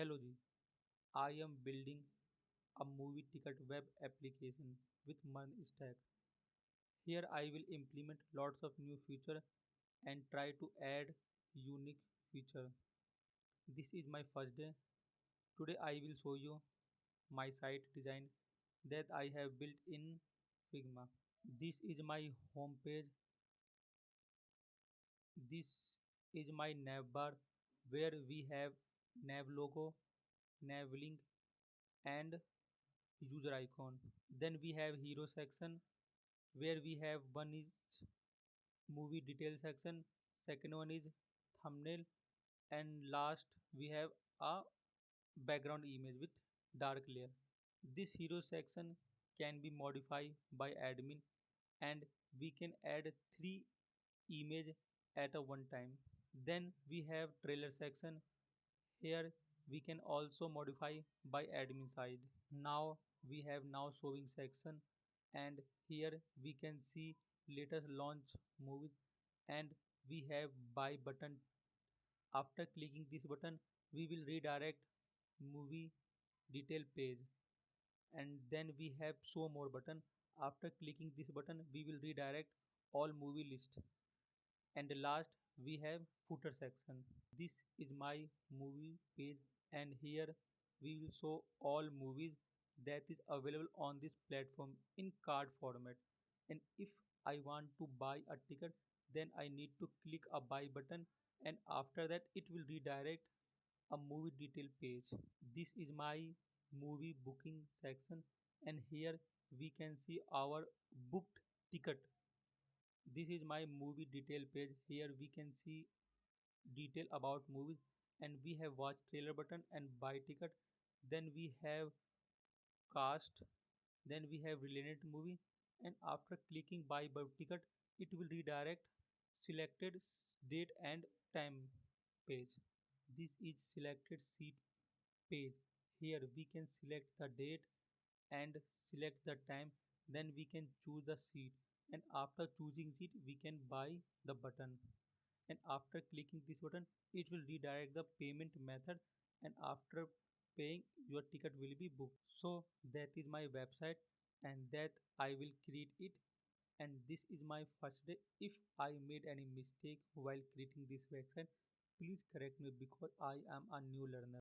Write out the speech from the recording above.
Hello Ji, I am building a movie ticket web application with MERN Stack. Here I will implement lots of new feature and try to add unique feature. This is my first day. Today I will show you my site design that I have built in Figma. This is my home page. This is my navbar where we have nav logo, nav link and user icon. Then we have hero section where we have one is movie detail section, second one is thumbnail, and last we have a background image with dark layer. This hero section can be modified by admin and we can add 3 image at a one time. Then we have trailer section. Here we can also modify by admin side. Now we have now showing section and here we can see latest launch movies and we have buy button. After clicking this button we will redirect movie detail page and then we have show more button. After clicking this button we will redirect all movie list and last we have footer section. This is my movie page and here we will show all movies that is available on this platform in card format, and if I want to buy a ticket then I need to click a buy button and after that it will redirect a movie detail page. This is my movie booking section and here we can see our booked ticket. This is my movie detail page. Here we can see detail about movies and we have watch trailer button and buy ticket. Then we have cast. Then we have related movie and after clicking buy ticket it will redirect selected date and time page. This is selected seat page. Here we can select the date and select the time, then we can choose the seat and after choosing seat we can buy the button and after clicking this button it will redirect the payment method and after paying your ticket will be booked. So that is my website and that I will create it, and this is my first day. If I made any mistake while creating this website please correct me because I am a new learner.